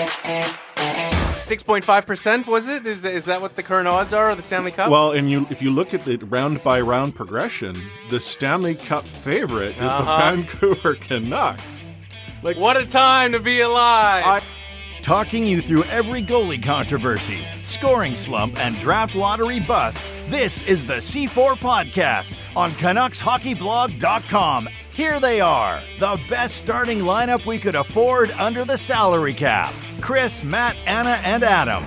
6.5%, was it? Is that what the current odds are of the Stanley Cup? Well, and if you look at the round-by-round progression, the Stanley Cup favorite is the Vancouver Canucks. Like, what a time to be alive! Talking you through every goalie controversy, scoring slump, and draft lottery bust, this is the C4 Podcast on CanucksHockeyBlog.com. Here they are, the best starting lineup we could afford under the salary cap. Chris, Matt, Anna, and Adam.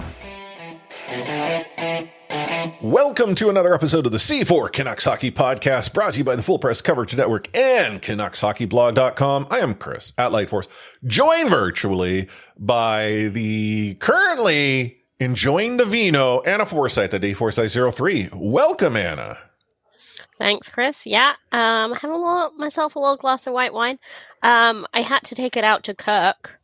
Welcome to another episode of the C4 Canucks Hockey Podcast, brought to you by the Full Press Coverage Network and CanucksHockeyBlog.com. I am Chris at Lightforce, joined virtually by the currently enjoying the vino, Anna Forsyth at DayForsyth03. Welcome, Anna. Thanks, Chris. Yeah, having myself a little glass of white wine. I had to take it out to Kirk,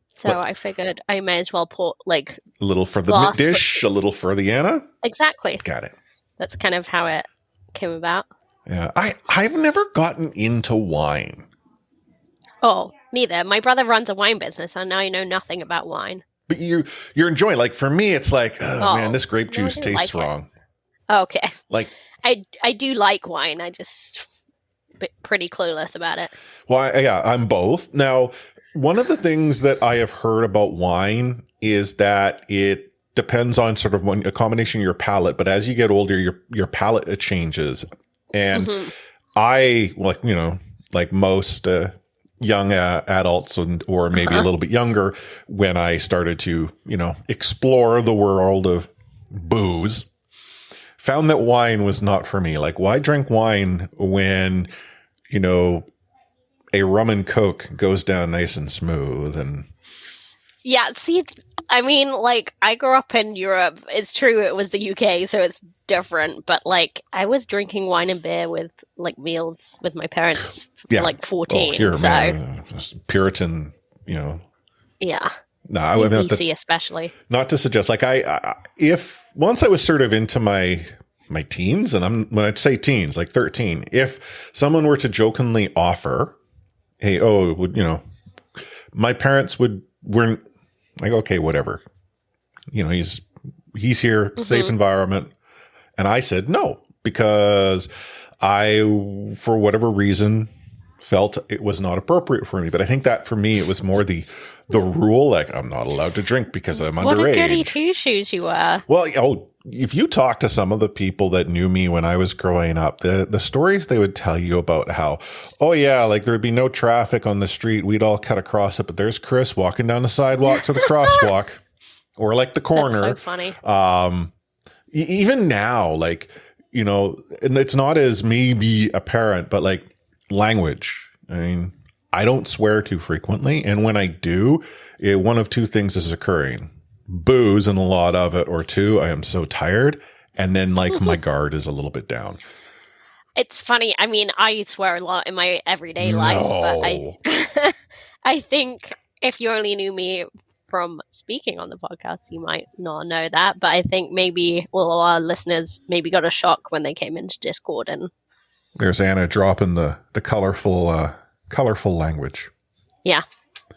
so I figured I may as well pour a little for the dish, a little for the Anna. Exactly. Got it. That's kind of how it came about. Yeah, I've never gotten into wine. Oh, neither. My brother runs a wine business, and I know nothing about wine. But you're enjoying. Like for me, it's like, oh man, this grape juice tastes wrong. Okay. Like. I do like wine. I just pretty clueless about it. Well, yeah, I'm both. Now, one of the things that I have heard about wine is that it depends on sort of a combination of your palate, but as you get older, your palate changes. And I, like most young adults or maybe a little bit younger, when I started to, explore the world of booze, found that wine was not for me. Like, why drink wine when, a rum and coke goes down nice and smooth? And yeah, see, I mean, I grew up in Europe. It's true, it was the UK, so it's different. But I was drinking wine and beer with meals with my parents, 14. Here, so man, Puritan, Yeah. No, I would BC especially. Not to suggest, if once I was sort of into my teens, and when I'd say teens, 13, if someone were to jokingly offer, hey, my parents weren't like, okay, whatever, he's here, safe environment. And I said no, because I, for whatever reason, felt it was not appropriate for me. But I think that for me, it was more the rule, I'm not allowed to drink because I'm underage. What a goody two-shoes you were. Well, if you talk to some of the people that knew me when I was growing up, the stories they would tell you about how, there'd be no traffic on the street. We'd all cut across it, but there's Chris walking down the sidewalk to the crosswalk or the corner. That's so funny. Even now, and it's not as maybe apparent, but language. I mean, I don't swear too frequently. And when I do, one of two things is occurring. Booze and a lot of it, or two, I am so tired. And then my guard is a little bit down. It's funny. I mean, I swear a lot in my everyday life, but I think if you only knew me from speaking on the podcast, you might not know that. But I think maybe our listeners maybe got a shock when they came into Discord. And there's Anna dropping the colorful language. Yeah,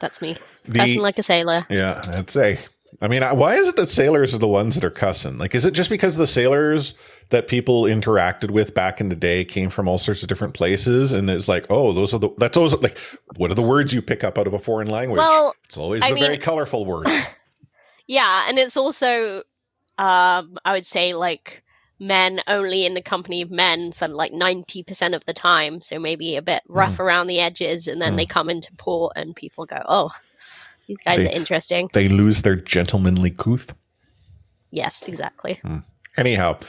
that's me. Cussing like a sailor. Yeah, I'd say. I mean, why is it that sailors are the ones that are cussing? Is it just because the sailors that people interacted with back in the day came from all sorts of different places? And it's what are the words you pick up out of a foreign language? Well, it's always very colorful words. Yeah, and it's also, I would say, men only in the company of men for 90% of the time. So maybe a bit rough around the edges, and then they come into port and people go, oh, these guys are interesting. They lose their gentlemanly couth. Yes, exactly. Anyhow,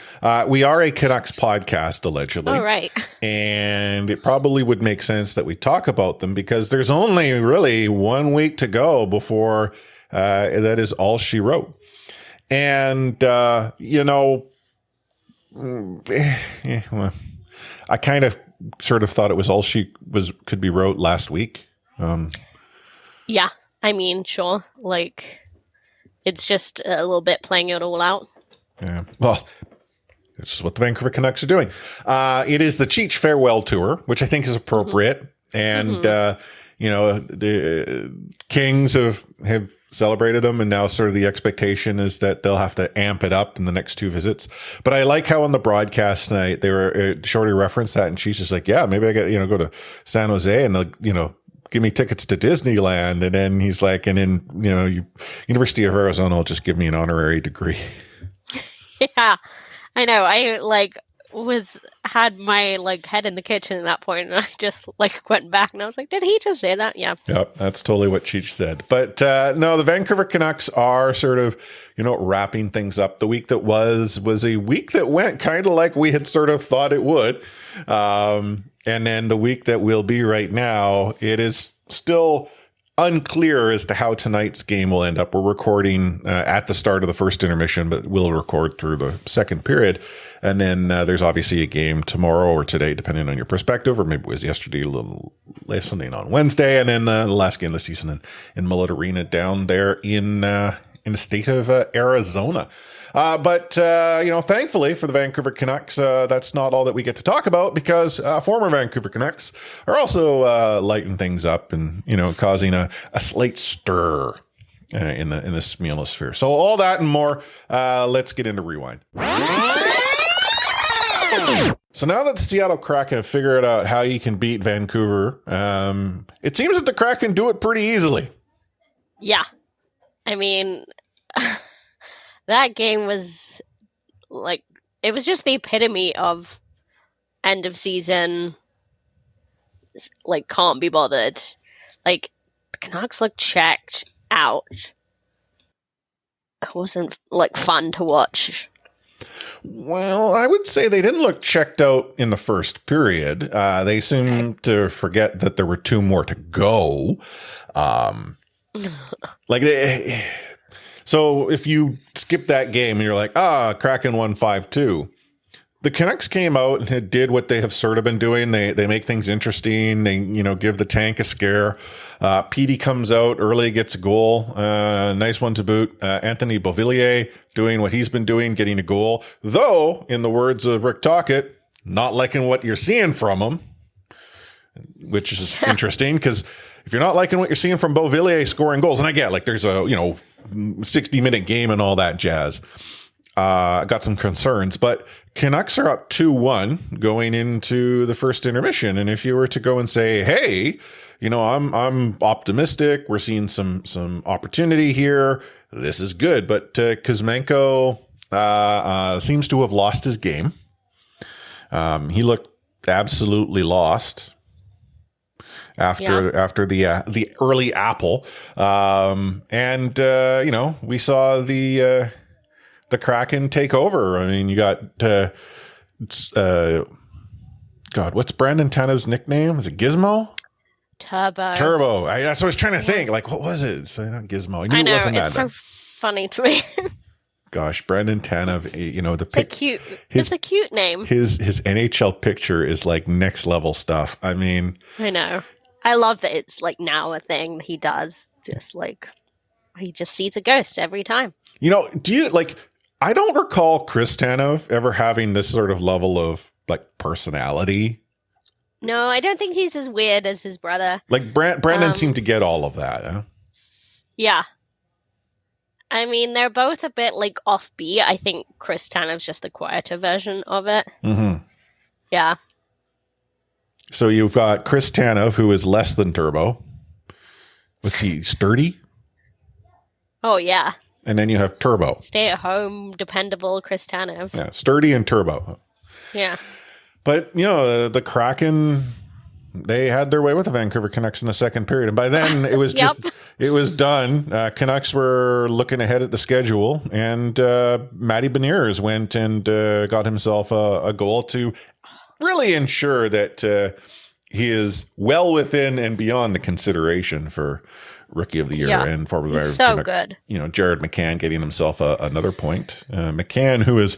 we are a Canucks podcast, allegedly. Oh, right. And it probably would make sense that we talk about them because there's only really 1 week to go before that is all she wrote. And, well, I kind of sort of thought it was all she could be wrote last week. Yeah. I mean, sure. It's just a little bit playing it all out. Yeah. Well, it's just what the Vancouver Canucks are doing. It is the Cheech Farewell Tour, which I think is appropriate. And, the Kings have celebrated them, and now sort of the expectation is that they'll have to amp it up in the next 2 visits. But I like how on the broadcast tonight they were Shorty referenced that, and she's just like, yeah, maybe I get go to San Jose and they'll give me tickets to Disneyland, and then he's like, and then University of Arizona will just give me an honorary degree. Yeah, I know. I had my head in the kitchen at that point, and I just went back and I was like, did he just say that? Yeah. Yep, that's totally what Cheech said. But no, the Vancouver Canucks are sort of wrapping things up. The week that was a week that went kind of like we had sort of thought it would, and then the week that will be right now, it is still unclear as to how tonight's game will end up. We're recording at the start of the first intermission, but we'll record through the second period. And then there's obviously a game tomorrow or today, depending on your perspective, or maybe it was yesterday, a little listening on Wednesday. And then the last game of the season in Mullet Arena down there in the state of Arizona. But thankfully for the Vancouver Canucks, that's not all that we get to talk about, because former Vancouver Canucks are also lighting things up and, causing a slight stir in the Smealosphere. So all that and more, let's get into Rewind. So now that the Seattle Kraken have figured out how you can beat Vancouver, it seems that the Kraken do it pretty easily. Yeah. I mean, that game was it was just the epitome of end of season, can't be bothered. The Canucks looked checked out. It wasn't fun to watch. Well, I would say they didn't look checked out in the first period. They seemed to forget that there were 2 more to go. So if you skip that game and you're like, Kraken won 5-2. The Canucks came out and did what they have sort of been doing. They make things interesting. They, give the tank a scare. Petey comes out early, gets a goal. Nice one to boot. Anthony Beauvillier doing what he's been doing, getting a goal. Though, in the words of Rick Tocchet, not liking what you're seeing from him, which is interesting, because if you're not liking what you're seeing from Beauvillier scoring goals, and I get there's a 60-minute game and all that jazz. Got some concerns, but Canucks are up 2-1 going into the first intermission. And if you were to go and say, hey, I'm optimistic, we're seeing some opportunity here, this is good. But Kuzmenko seems to have lost his game. He looked absolutely lost after the early apple. We saw the Kraken take over. I mean, you got what's Brandon Tanev's nickname? Is it Gizmo? Turbo. That's what I was trying to think. What was it? So not Gizmo. I knew it it wasn't it's that. so funny to me. Gosh, Brandon Tanev, it's a cute name. His NHL picture is next level stuff. I mean, I know. I love that it's now a thing he does. Just he just sees a ghost every time. Do you I don't recall Chris Tanev ever having this sort of level of personality. No, I don't think he's as weird as his brother. Brandon seemed to get all of that. Huh? Yeah. I mean, they're both a bit offbeat. I think Chris Tanev's just the quieter version of it. Mm-hmm. Yeah. So you've got Chris Tanev, who is less than Turbo. What's he, sturdy? Oh, yeah. And then you have Turbo. Stay at home, dependable Chris Tanev. Yeah, sturdy and Turbo. Yeah. But, the Kraken, they had their way with the Vancouver Canucks in the second period. And by then, it was it was done. Canucks were looking ahead at the schedule. And Matty Beniers went and got himself a goal to really ensure that he is well within and beyond the consideration for Rookie of the Year and former so good. Jared McCann getting himself another point. McCann, who is,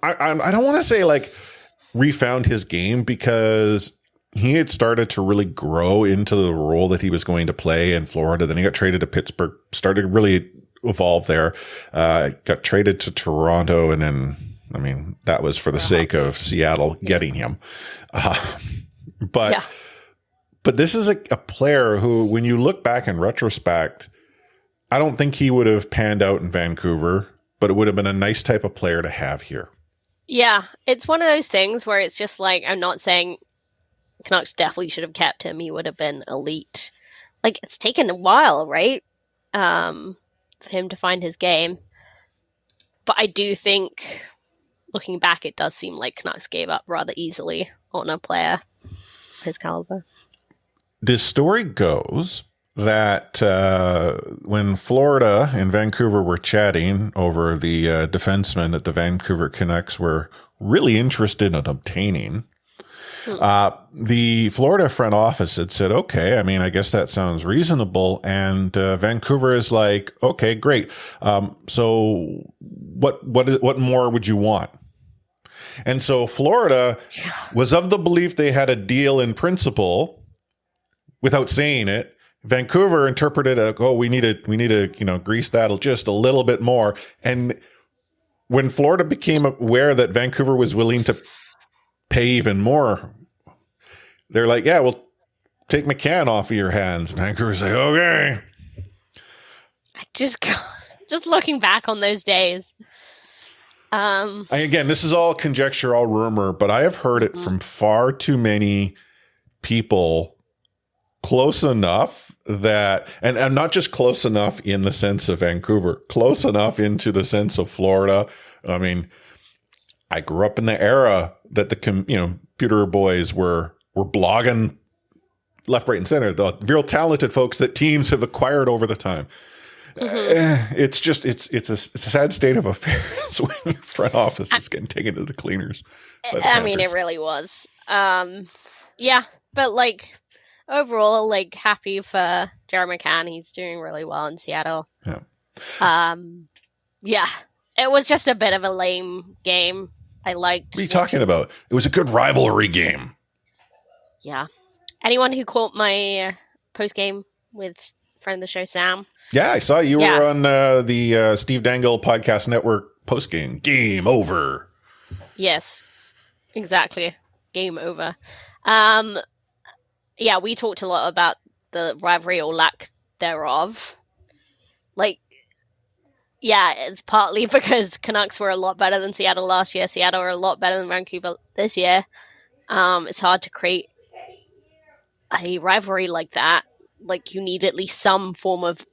I don't want to say refound his game, because he had started to really grow into the role that he was going to play in Florida. Then he got traded to Pittsburgh, started to really evolve there, got traded to Toronto, and then, I mean, that was for the sake of Seattle getting him. But this is a player who, when you look back in retrospect, I don't think he would have panned out in Vancouver, but it would have been a nice type of player to have here. Yeah, it's one of those things where it's just like, I'm not saying Canucks definitely should have kept him. He would have been elite. Like, it's taken a while, right? For him to find his game. But I do think, looking back, it does seem like Canucks gave up rather easily on a player of his caliber. This story goes that when Florida and Vancouver were chatting over the defenseman that the Vancouver Canucks were really interested in obtaining, the Florida front office had said, okay, I mean, I guess that sounds reasonable. And Vancouver is like, okay, great. So what more would you want? And so Florida was of the belief they had a deal in principle without saying it. Vancouver interpreted it, oh, we need to, grease that just a little bit more. And when Florida became aware that Vancouver was willing to pay even more, they're like, yeah, well, take McCann off of your hands. And Vancouver's like, okay. Just looking back on those days. Again, this is all conjecture, all rumor, but I have heard it from far too many people close enough that, and I'm not just close enough in the sense of Vancouver, close enough into the sense of Florida. I mean, I grew up in the era that the computer boys were blogging left, right, and center. The real talented folks that teams have acquired over the time. It's a sad state of affairs when your front office is getting taken to the cleaners. I mean, it really was. Yeah, but like overall, like happy for Jeremy McCann. He's doing really well in Seattle. Yeah. Yeah, it was just a bit of a lame game. I liked. What are you talking about? It was a good rivalry game. Yeah. Anyone who caught my post game with friend of the show, Sam? Yeah, I saw you were on the Steve Dangle Podcast Network post game. Game over. Yes, exactly. Game over. Yeah, we talked a lot about the rivalry or lack thereof. Like, yeah, it's partly because Canucks were a lot better than Seattle last year. Seattle are a lot better than Vancouver this year. It's hard to create a rivalry like that. Like, you need at least some form of,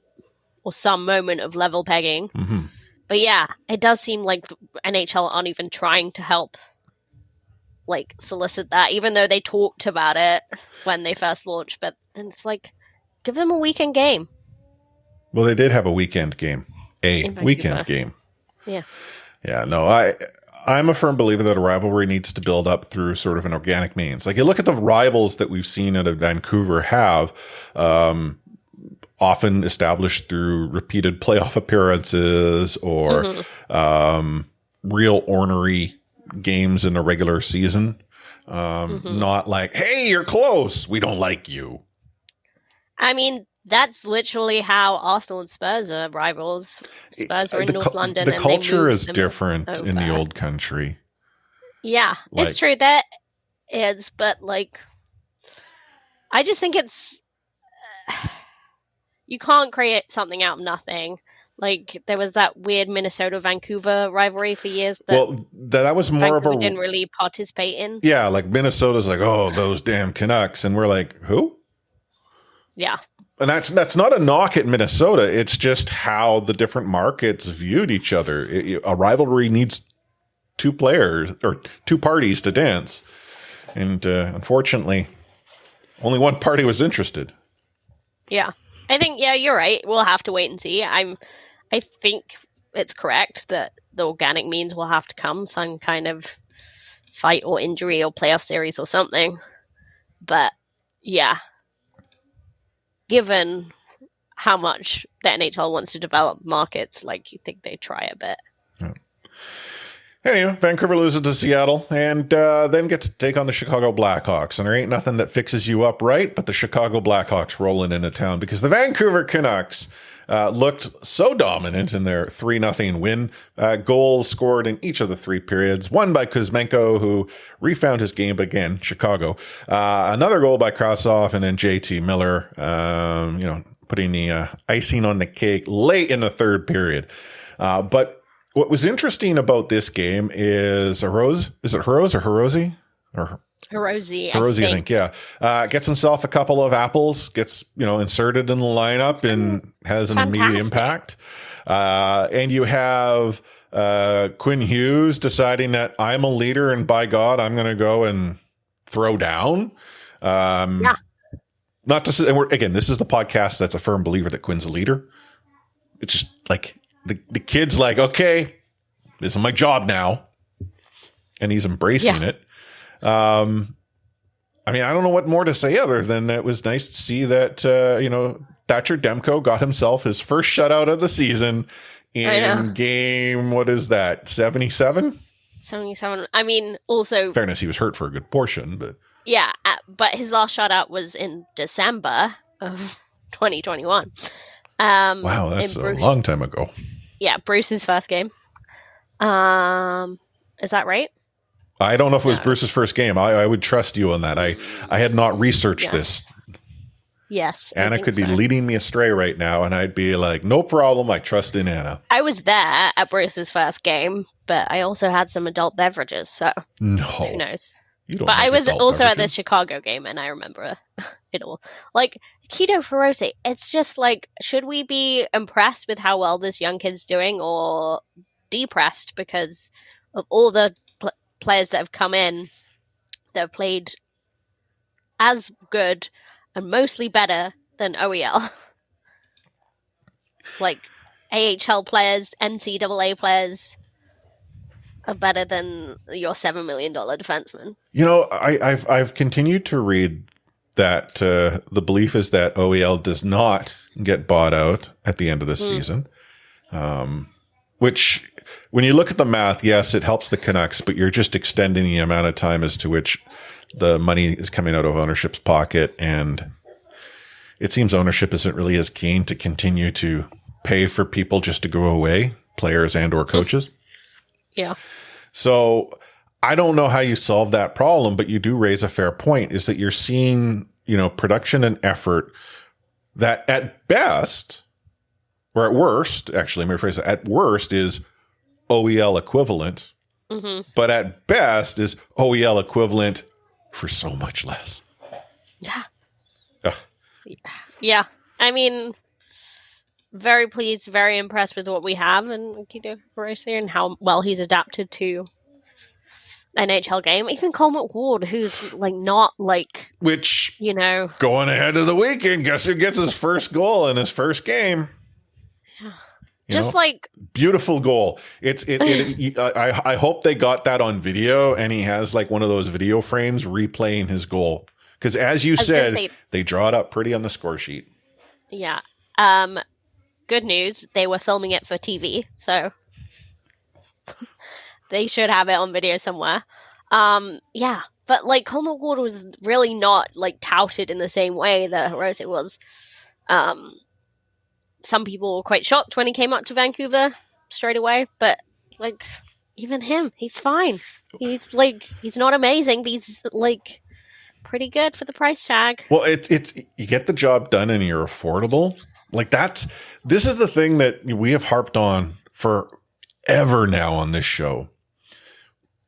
or some moment of level pegging. Mm-hmm. But yeah, it does seem like the NHL aren't even trying to help, like, solicit that, even though they talked about it when they first launched. But then it's like, give them a weekend game. Well, they did have a weekend game. Weekend game. Yeah. Yeah, no, I'm a firm believer that a rivalry needs to build up through sort of an organic means. Like, you look at the rivals that we've seen out of Vancouver have, often established through repeated playoff appearances or real ornery games in a regular season. Not like, hey, you're close, we don't like you. I mean, that's literally how Arsenal and Spurs are rivals. Spurs were in North London. The and culture is different in the old country. Yeah, it's true. That is, but like, I just think it's, you can't create something out of nothing. Like, there was that weird Minnesota-Vancouver rivalry for years that was more Vancouver of a... didn't really participate in. Yeah, like Minnesota's like, oh, those damn Canucks. And we're like, who? Yeah. And that's not a knock at Minnesota. It's just how the different markets viewed each other. A rivalry needs two players or two parties to dance. And unfortunately, only one party was interested. Yeah. I think, yeah, you're right. We'll have to wait and see. I think it's correct that the organic means will have to come, some kind of fight or injury or playoff series or something. But yeah, given how much the NHL wants to develop markets, like, you think they try a bit. Yeah. Anyway, Vancouver loses to Seattle and then gets to take on the Chicago Blackhawks. And there ain't nothing that fixes you up right, but the Chicago Blackhawks rolling into town because the Vancouver Canucks looked so dominant in their 3-0 win. Goals scored in each of the 3 periods. One by Kuzmenko, who refound his game again, Chicago. Another goal by Krasov, and then JT Miller, putting the icing on the cake late in the 3rd period. But what was interesting about this game is Hirose. Is it Hirose or Hirose? Or Hirose, I think, yeah. Gets himself a couple of apples, gets, inserted in the lineup and has an immediate impact. And you have Quinn Hughes deciding that I'm a leader and by God, I'm going to go and throw down. Not to say, and again, this is the podcast that's a firm believer that Quinn's a leader. It's just like, the kid's like, okay, this is my job now. And he's embracing it. I don't know what more to say other than it was nice to see that, Thatcher Demko got himself his first shutout of the season in game, what is that, 77? 77. I mean, also... Fairness, he was hurt for a good portion, but... Yeah, but his last shutout was in December of 2021. Wow, that's a long time ago. Yeah, Bruce's first game. Is that right? I don't know if it was Bruce's first game. I would trust you on that. I had not researched this. Yes. Anna could be leading me astray right now, and I'd be like, no problem. I trust in Anna. I was there at Bruce's first game, but I also had some adult beverages, so who knows? You don't. But I was also beverages. at the Chicago game, and I remember it all. Like, Keto Ferose, it's just like, should we be impressed with how well this young kid's doing or depressed because of all the players that have come in that have played as good and mostly better than OEL? Like, AHL players, NCAA players are better than your $7 million defenseman. I've continued to read that the belief is that OEL does not get bought out at the end of the season, which when you look at the math, yes, it helps the Canucks, but you're just extending the amount of time as to which the money is coming out of ownership's pocket. And it seems ownership isn't really as keen to continue to pay for people just to go away, players and or coaches. Yeah. So I don't know how you solve that problem, but you do raise a fair point, is that you're seeing, production and effort that at best, or at worst, actually, let me rephrase it, at worst is OEL equivalent, but at best is OEL equivalent for so much less. Yeah. Ugh. Yeah. I mean, very pleased, very impressed with what we have in Keto Ferose and how well he's adapted to NHL game. Even Cole McWard, who's not which, going ahead of the weekend, guess who gets his first goal in his first game? Yeah. Beautiful goal. I hope they got that on video and he has one of those video frames replaying his goal. Because as you said, they draw it up pretty on the score sheet. Yeah. Good news, they were filming it for TV, so they should have it on video somewhere. Yeah, but Cole McWard was really not touted in the same way that Hirose was. Some people were quite shocked when he came up to Vancouver straight away, but even him, he's fine. He's not amazing, but he's pretty good for the price tag. Well, it's you get the job done and you're affordable. This is the thing that we have harped on forever now on this show.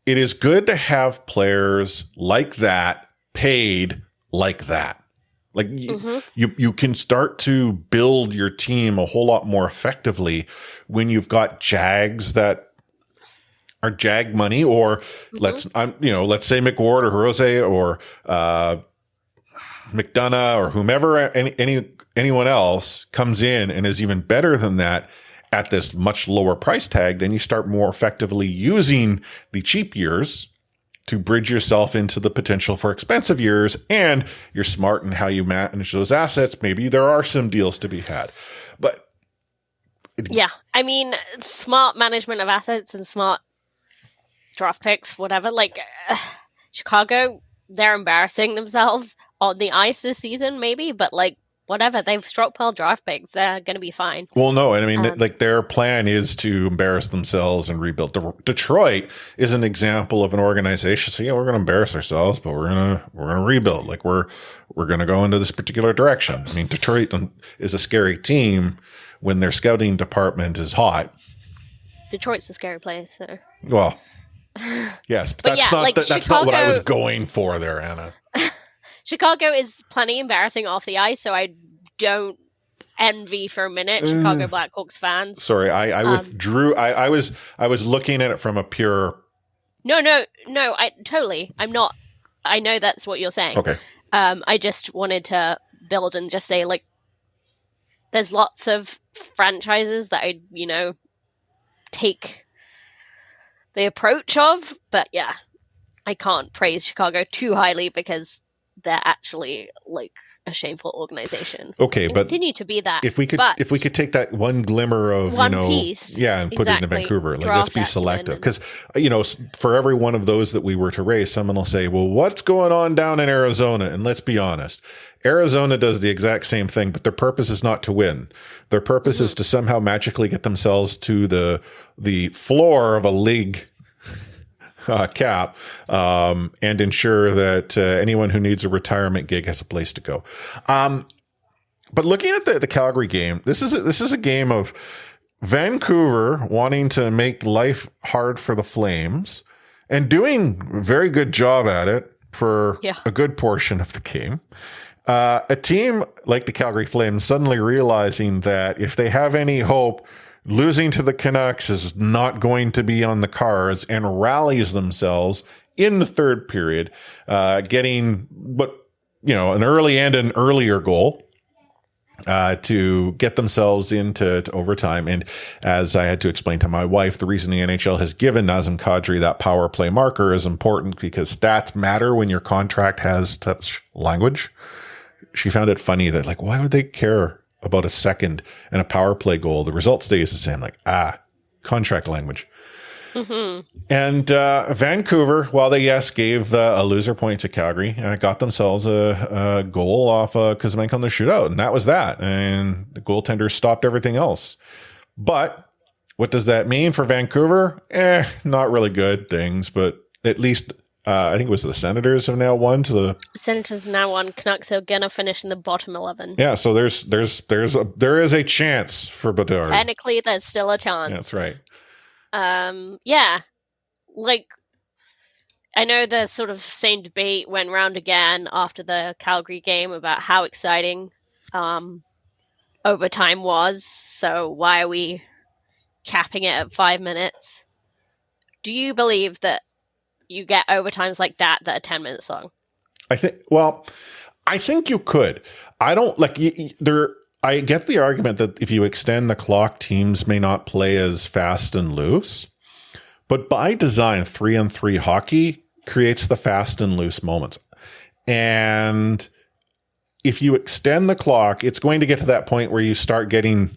It is good to have players like that paid like that. You can start to build your team a whole lot more effectively when you've got Jags that are Jag money, or let's say McWard or Hirose or McDonough or whomever, anyone else comes in and is even better than that at this much lower price tag. Then you start more effectively using the cheap years to bridge yourself into the potential for expensive years, and you're smart in how you manage those assets. Maybe there are some deals to be had, but yeah, I mean, smart management of assets and smart draft picks, whatever. Like, Chicago, they're embarrassing themselves on the ice this season, maybe, but like, whatever. They've stockpiled draft picks. They're going to be fine. Well, no, and I mean, like their plan is to embarrass themselves and rebuild. Detroit is an example of an organization. So yeah, we're going to embarrass ourselves, but we're gonna rebuild. Like we're going to go into this particular direction. I mean, Detroit is a scary team when their scouting department is hot. Detroit's a scary place. So. Well, yes, but that's not that's not what I was going for there, Anna. Chicago is plenty embarrassing off the ice, so I don't envy for a minute Chicago Blackhawks fans. Sorry, I withdrew. I was looking at it from a pure. No, I totally. I'm not. I know that's what you're saying. Okay. I just wanted to build and just say, like, there's lots of franchises that I, take the approach of, but yeah, I can't praise Chicago too highly because they're actually like a shameful organization. Okay, and but continue to be that. If we could take that one glimmer of piece, and put it in Vancouver, like let's be selective, because for every one of those that we were to raise, someone will say, "Well, what's going on down in Arizona?" And let's be honest, Arizona does the exact same thing, but their purpose is not to win. Their purpose is to somehow magically get themselves to the floor of a league cap, and ensure that anyone who needs a retirement gig has a place to go. But looking at the Calgary game, this is a game of Vancouver wanting to make life hard for the Flames and doing a very good job at it for a good portion of the game. A team like the Calgary Flames suddenly realizing that if they have any hope, losing to the Canucks is not going to be on the cards, and rallies themselves in the third period, getting an early and an earlier goal to get themselves into overtime. And as I had to explain to my wife, the reason the NHL has given Nazem Kadri that power play marker is important because stats matter when your contract has such language. She found it funny that, like, why would they care about a second and a power play goal? The result stays the same. Like, contract language. Mm-hmm. And Vancouver, while they gave a loser point to Calgary, got themselves a goal off Kuzmenko on the shootout, and that was that. And the goaltender stopped everything else. But what does that mean for Vancouver? Not really good things, but at least I think it was the Senators have now won to the Senators now won. Canucks are gonna finish in the bottom 11. Yeah, so there is a chance for Bedard. Technically, there's still a chance. Yeah, that's right. Like, I know the sort of same debate went round again after the Calgary game about how exciting overtime was. So why are we capping it at 5 minutes? Do you believe that you get overtimes like that are 10 minutes long? I think you could. I don't like there. I get the argument that if you extend the clock, teams may not play as fast and loose, but by design, 3-on-3 hockey creates the fast and loose moments. And if you extend the clock, it's going to get to that point where you start getting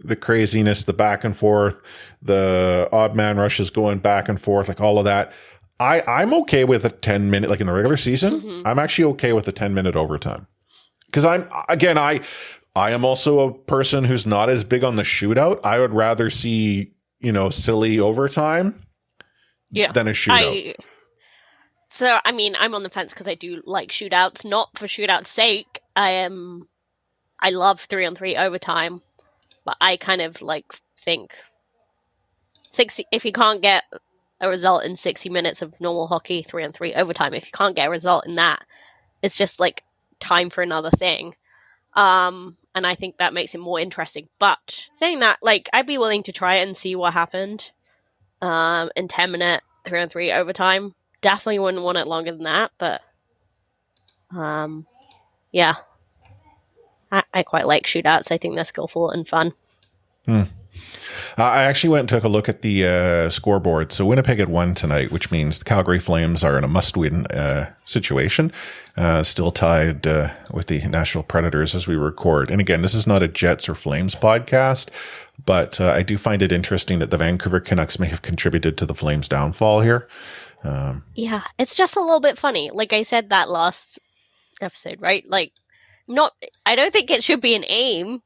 the craziness, the back and forth, the odd man rushes going back and forth, like all of that. I'm okay with a 10-minute, like in the regular season. Mm-hmm. I'm actually okay with a 10-minute overtime because I am also a person who's not as big on the shootout. I would rather see, silly overtime than a shootout. I'm on the fence because I do like shootouts, not for shootout's sake. I love 3-on-3 overtime, but I kind of think 60, if you can't get a result in 60 minutes of normal hockey, 3-on-3 overtime, if you can't get a result in that, it's just like time for another thing. And I think that makes it more interesting. But saying that, I'd be willing to try it and see what happened in 10-minute 3-on-3 overtime. Definitely wouldn't want it longer than that, but yeah. I quite like shootouts. I think they're skillful and fun. I actually went and took a look at the scoreboard. So Winnipeg had won tonight, which means the Calgary Flames are in a must-win situation, still tied with the Nashville Predators as we record. And again, this is not a Jets or Flames podcast, But I do find it interesting that the Vancouver Canucks may have contributed to the Flames' downfall here. Yeah, it's just a little bit funny. Like I said that last episode, right? Like, I don't think it should be an aim.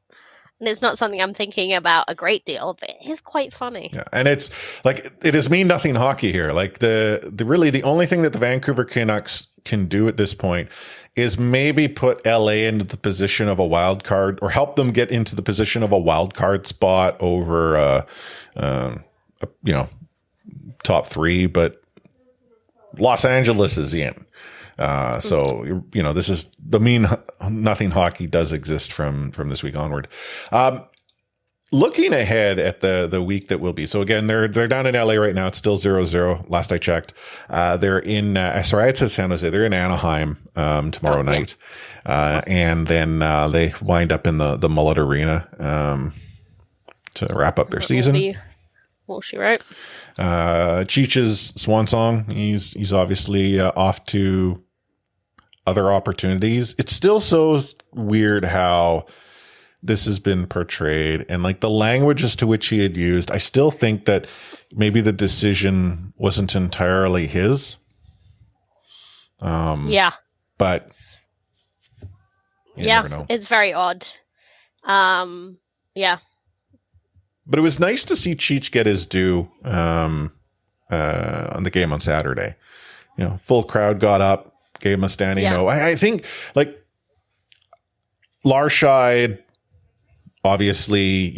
And it's not something I'm thinking about a great deal, but it is quite funny. Yeah, and it's like, it is mean nothing hockey here. Like the only thing that the Vancouver Canucks can do at this point is maybe put LA into the position of a wild card, or help them get into the position of a wild card spot over, top 3. But Los Angeles is in. So, this is the mean nothing hockey does exist from this week onward. Looking ahead at the week that will be. So again, they're down in LA right now. It's still 0-0. Last I checked, they're in, sorry, it says San Jose. They're in Anaheim, tomorrow night. And then, they wind up in the Mullet Arena, to wrap up their season. Well, she right. Cheech's swan song. He's obviously off to other opportunities. It's still so weird how this has been portrayed, and like the language as to which he had used. I still think that maybe the decision wasn't entirely his. Yeah. But you never know. It's very odd. Yeah. But it was nice to see Cheech get his due on the game on Saturday. Full crowd got up, gave him a standing no. I think like Larscheid, obviously,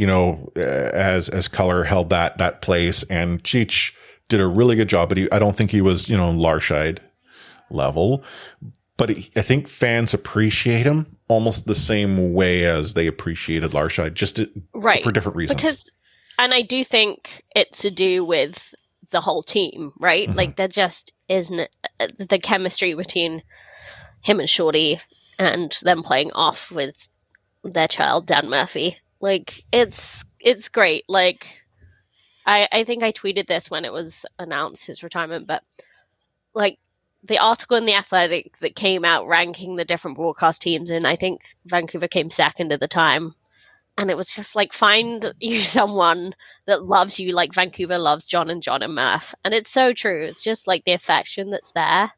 as color held that place, and Cheech did a really good job. But I don't think he was Larscheid level. But I think fans appreciate him almost the same way as they appreciated Larscheid, just for different reasons. And I do think it's to do with the whole team, right? Mm-hmm. Like, there just isn't the chemistry between him and Shorty, and them playing off with their child, Dan Murphy. Like, it's great. Like, I think I tweeted this when it was announced, his retirement, but like, the article in The Athletic that came out ranking the different broadcast teams, and I think Vancouver came second at the time. And it was just like, find you someone that loves you like Vancouver loves John and Murph. And it's so true. It's just like the affection that's there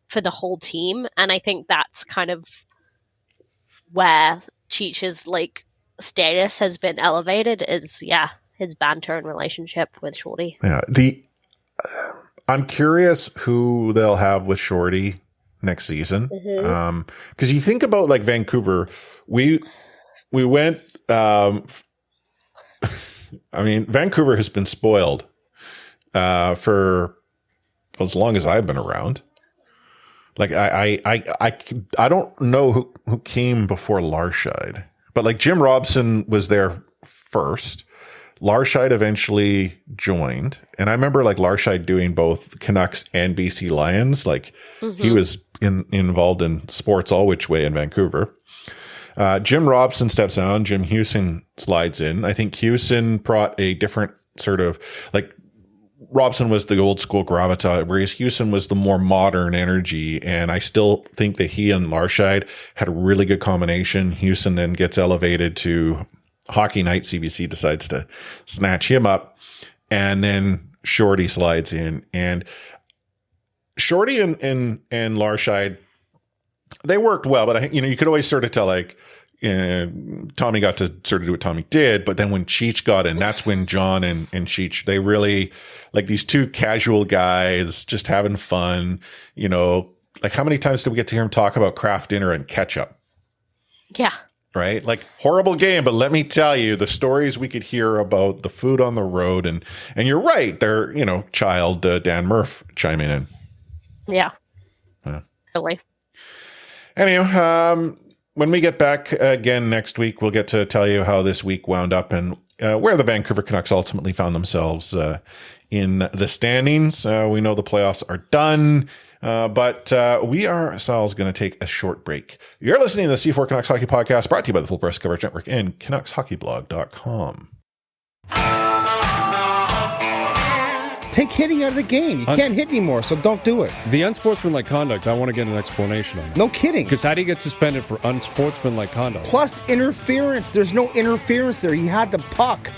for the whole team. And I think that's kind of where Cheech's like status has been elevated, is his banter and relationship with Shorty. Yeah. I'm curious who they'll have with Shorty next season. Mm-hmm. 'Cause you think about like Vancouver, we went, Vancouver has been spoiled for as long as I've been around. Like I don't know who came before Larscheid, but like Jim Robson was there first. Larscheid eventually joined, and I remember like Larscheid doing both Canucks and BC Lions. Like he was involved in sports all which way in Vancouver. Jim Robson steps down. Jim Hewson slides in. I think Hewson brought a different sort of like, Robson was the old school gravitas, whereas Hewson was the more modern energy. And I still think that he and Larscheid had a really good combination. Hewson then gets elevated to Hockey Night. CBC decides to snatch him up, and then Shorty slides in, and Shorty and Larscheid, they worked well, but you could always sort of tell like, Tommy got to sort of do what Tommy did, but then when Cheech got in, that's when John and Cheech, they really like these two casual guys just having fun. Like how many times did we get to hear him talk about craft dinner and ketchup? Yeah. Right? Like horrible game, but let me tell you the stories we could hear about the food on the road, and you're right. They're, child Dan Murph chiming in. Yeah. Really. Anyway, when we get back again next week, we'll get to tell you how this week wound up and where the Vancouver Canucks ultimately found themselves in the standings. We know the playoffs are done, but we are ourselves going to take a short break. You're listening to the C4 Canucks Hockey Podcast, brought to you by the Full Press Coverage Network and CanucksHockeyBlog.com. Take hitting out of the game. You can't hit anymore, so don't do it. The unsportsmanlike conduct, I want to get an explanation on that. No kidding. Because how do you get suspended for unsportsmanlike conduct? Plus interference. There's no interference there. He had the puck.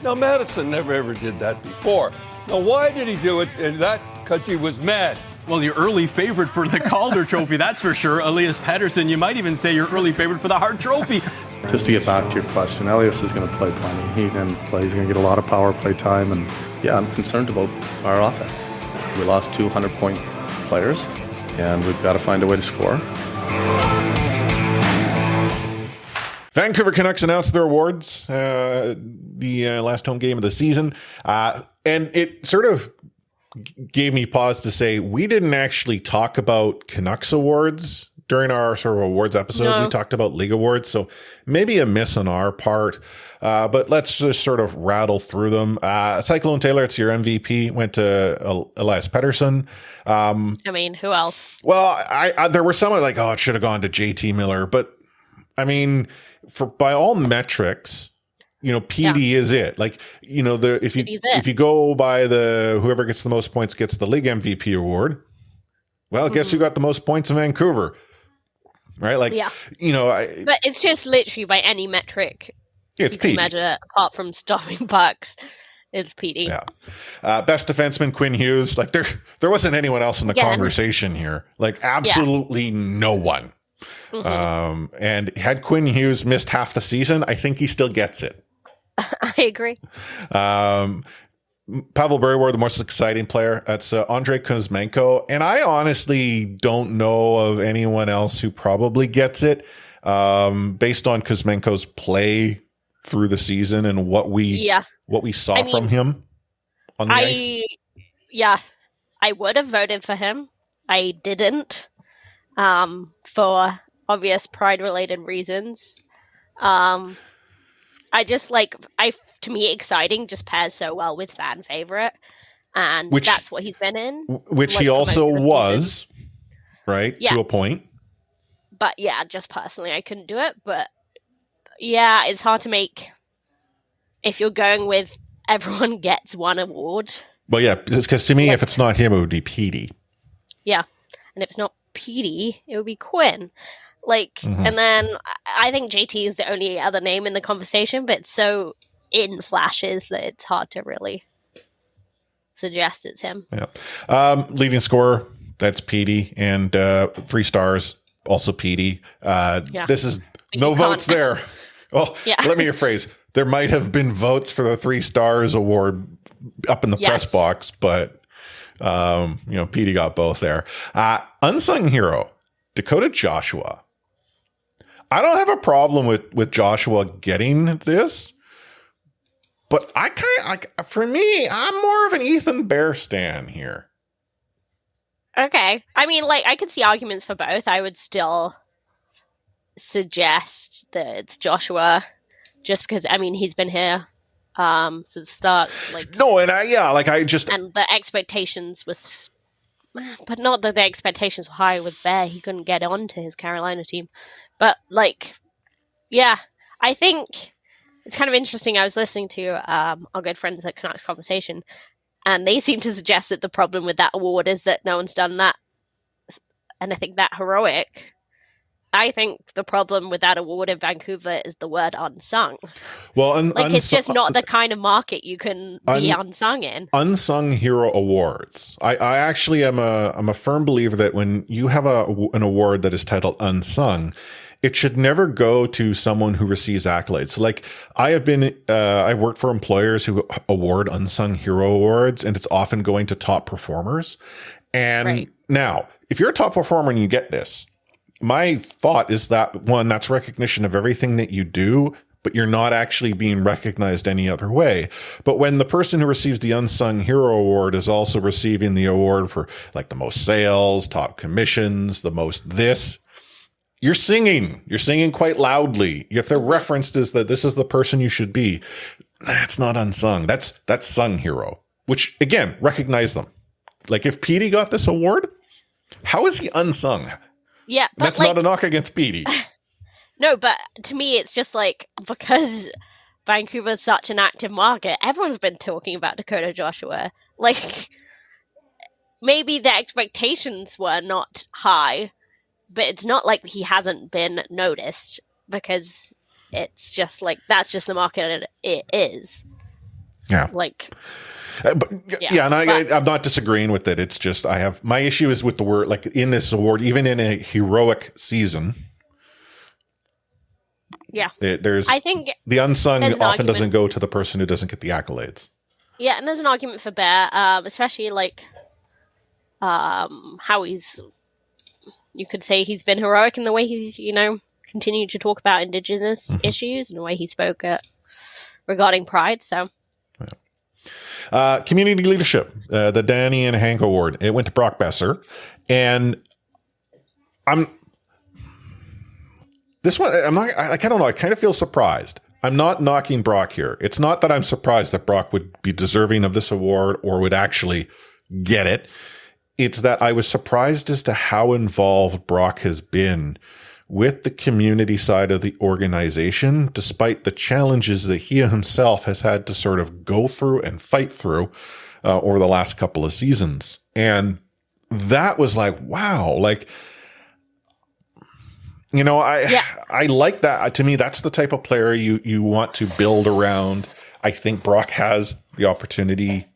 Now, Madison never ever did that before. Now, why did he do it? And that because he was mad. Well, your early favorite for the Calder Trophy, that's for sure. Elias Pettersson, you might even say your early favorite for the Hart Trophy. Just to get back to your question, Elias is going to play plenty. He didn't play. He's going to get a lot of power play time. And, yeah, I'm concerned about our offense. We lost 200-point players, and we've got to find a way to score. Vancouver Canucks announced their awards, the last home game of the season. And it sort of gave me pause to say, we didn't actually talk about Canucks awards during our sort of awards episode. No. We talked about league awards, so maybe a miss on our part. But let's just sort of rattle through them. Cyclone Taylor, it's your MVP, went to Elias Pettersson. I mean, who else? Well, I there were some like, oh, it should have gone to JT Miller. But, I mean, by all metrics, you know, PD is it. Like, you know, if you go by whoever gets the most points gets the league MVP award. Well, guess who got the most points in Vancouver? Right? Like, you know, but it's just literally by any metric. It's PD. Measure apart from stopping pucks. It's PD. Yeah. Best defenseman, Quinn Hughes. Like there wasn't anyone else in the conversation here. Like absolutely no one. And had Quinn Hughes missed half the season, I think he still gets it. I agree. Pavel Bure, the most exciting player. That's Andrei Kuzmenko. And I honestly don't know of anyone else who probably gets it based on Kuzmenko's play through the season and what we saw from him on the ice. Yeah, I would have voted for him. I didn't for obvious pride-related reasons. I just to me, exciting just pairs so well with fan favorite, and that's what he's been in. Which he also was, right? Yeah. To a point. But yeah, just personally, I couldn't do it. But yeah, it's hard to make if you're going with everyone gets one award. Well, yeah, because to me, if it's not him, it would be Petey. Yeah, and if it's not Petey, it would be Quinn. And then I think JT is the only other name in the conversation, but it's so in flashes that it's hard to really suggest it's him. Yeah. Leading scorer, that's Petey, and 3 stars, also Petey. This is no votes there. Well, let me rephrase. There might have been votes for the 3 stars award up in the press box, but Petey got both there. Unsung hero, Dakota Joshua. I don't have a problem with Joshua getting this, but for me, I'm more of an Ethan Bear stan here. Okay. I mean, I could see arguments for both. I would still suggest that it's Joshua just because, I mean, he's been here since the start. And the expectations was, but not that the expectations were high with Bear. He couldn't get onto his Carolina team. But, I think it's kind of interesting. I was listening to our good friends at Canucks Conversation, and they seem to suggest that the problem with that award is that no one's done that, and I think that heroic. I think the problem with that award in Vancouver is the word unsung. Well, it's just not the kind of market you can be unsung in. Unsung hero awards. I actually am a firm believer that when you have an award that is titled unsung, it should never go to someone who receives accolades. So I've worked for employers who award unsung hero awards, and it's often going to top performers. And now, if you're a top performer and you get this, my thought is that, one, that's recognition of everything that you do, but you're not actually being recognized any other way. But when the person who receives the Unsung Hero Award is also receiving the award for the most sales, top commissions, the most this, you're singing quite loudly. If they're referenced as that this is the person you should be, that's not unsung. That's sung hero, which again, recognize them. If Petey got this award, how is he unsung? Yeah, but that's not a knock against Petey. No, but to me, it's just because Vancouver's such an active market, everyone's been talking about Dakota Joshua. Maybe the expectations were not high, but it's not like he hasn't been noticed because it's just that's just the market it is. Yeah. Like, but, I'm not disagreeing with it. It's just my issue is with the word, like in this award, even in a heroic season. Yeah. I think the unsung often doesn't go to the person who doesn't get the accolades. Yeah, and there's an argument for Bear, especially like how you could say he's been heroic in the way he's, continued to talk about Indigenous issues and the way he spoke regarding Pride. So, community leadership, the Danny and Hank Award, it went to Brock Besser, and I don't know. I kind of feel surprised. I'm not knocking Brock here. It's not that I'm surprised that Brock would be deserving of this award or would actually get it. It's that I was surprised as to how involved Brock has been with the community side of the organization, despite the challenges that he himself has had to sort of go through and fight through over the last couple of seasons. And that was like, wow, like, I like that. To me, that's the type of player you want to build around. I think Brock has the opportunity.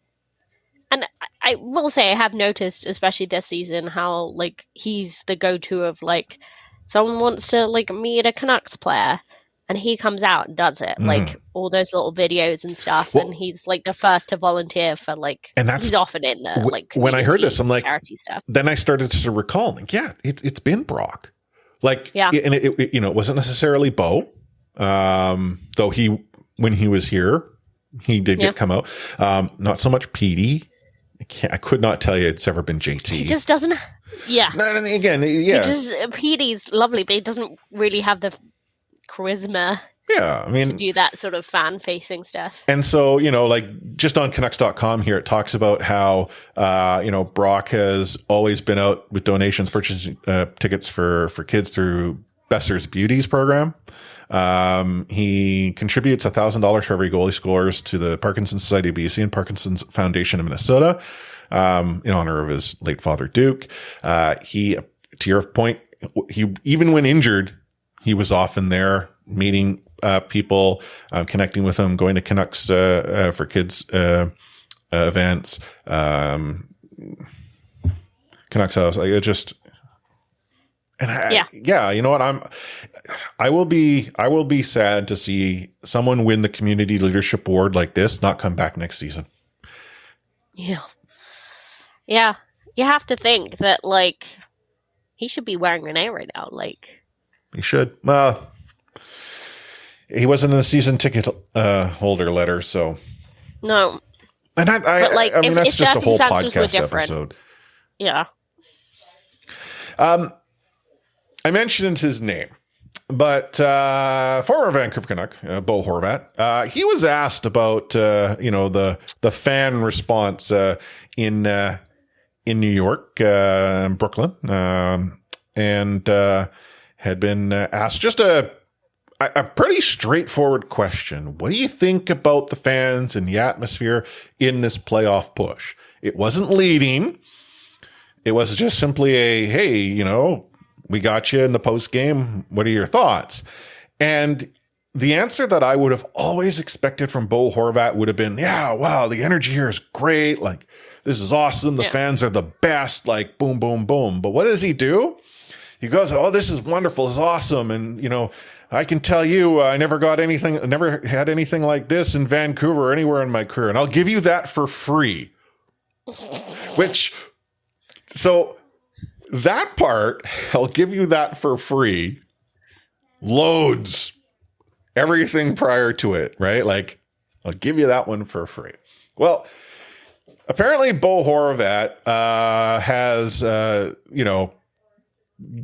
And I will say I have noticed, especially this season, how like he's the go-to of like someone wants to like meet a Canucks player and he comes out and does it. Like all those little videos and stuff. Well, and he's like the first to volunteer for like, and he's often in the like, when I heard this, I'm like, charity stuff. Then I started to recall, like, it's been Brock. Like, and it wasn't necessarily Bo, though when he was here, he did come out. Not so much Petey. I could not tell you it's ever been JT. He just doesn't. Yeah. And again, yeah. Petey's lovely, but he doesn't really have the charisma. Yeah, I mean, to do that sort of fan-facing stuff. And so, like just on Canucks.com here, it talks about how, Brock has always been out with donations, purchasing tickets for kids through Besser's Beauties program. He contributes $1,000 for every goal he scores to the Parkinson's Society of BC and Parkinson's Foundation of Minnesota, in honor of his late father, Duke. He, to your point, he, even when injured, he was often there meeting people, connecting with them, going to Canucks for kids events, Canucks house. Like, it just, and you know what? I will be sad to see someone win the community leadership award like this, not come back next season. Yeah. You have to think that like he should be wearing an A right now. Like he should. He wasn't in the season ticket holder letter, so no. And I mean, that's just a whole podcast episode. Yeah. I mentioned his name, but former Vancouver Canuck, Bo Horvat, he was asked about the fan response in New York, Brooklyn, and had been asked just a pretty straightforward question. What do you think about the fans and the atmosphere in this playoff push? It wasn't leading. It was just simply a, hey, we got you in the post game. What are your thoughts? And the answer that I would have always expected from Bo Horvat would have been, yeah, wow, the energy here is great. Like, this is awesome. The fans are the best. Like, boom, boom, boom. But what does he do? He goes, oh, this is wonderful. This is awesome. And, I can tell you, I never had anything like this in Vancouver or anywhere in my career. And I'll give you that for free. So that part, I'll give you that for free, loads everything prior to it, right? Like, I'll give you that one for free. Well, apparently Bo Horvat has,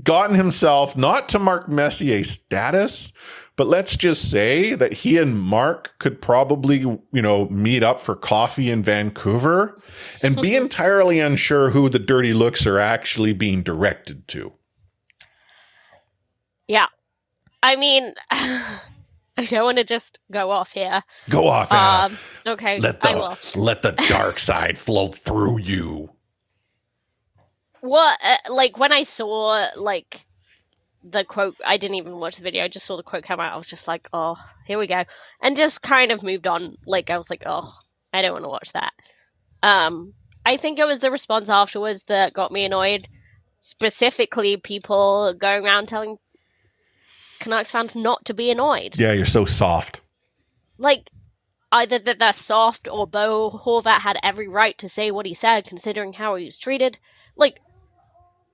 gotten himself not to Mark Messier's status, but let's just say that he and Mark could probably, meet up for coffee in Vancouver and be entirely unsure who the dirty looks are actually being directed to. Yeah. I mean, I don't want to just go off here. Go off, Anna. Okay, I will. Let the dark side flow through you. What, when I saw, the quote, I didn't even watch the video, I just saw the quote come out, I was just like, oh, here we go. And just kind of moved on. I was like, oh, I don't want to watch that. I think it was the response afterwards that got me annoyed. Specifically, people going around telling Canucks fans not to be annoyed. Yeah, you're so soft. Like, either that they're soft or Bo Horvat had every right to say what he said, considering how he was treated. Like,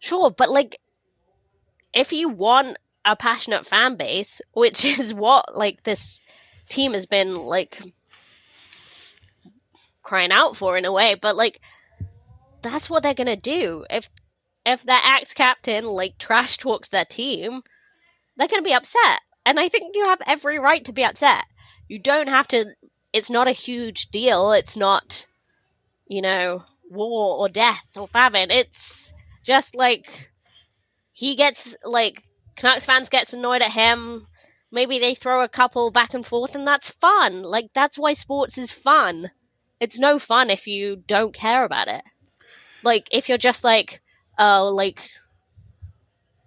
sure, but like, if you want a passionate fan base, which is what like this team has been like crying out for in a way, but like, that's what they're gonna do. If their ex-captain like trash talks their team, they're gonna be upset, and I think you have every right to be upset. You don't have to. It's not a huge deal. It's not, war or death or famine. It's just like he gets like Canucks fans gets annoyed at him. Maybe they throw a couple back and forth, and that's fun. Like, that's why sports is fun. It's no fun if you don't care about it. Like, if you're just like, oh, like,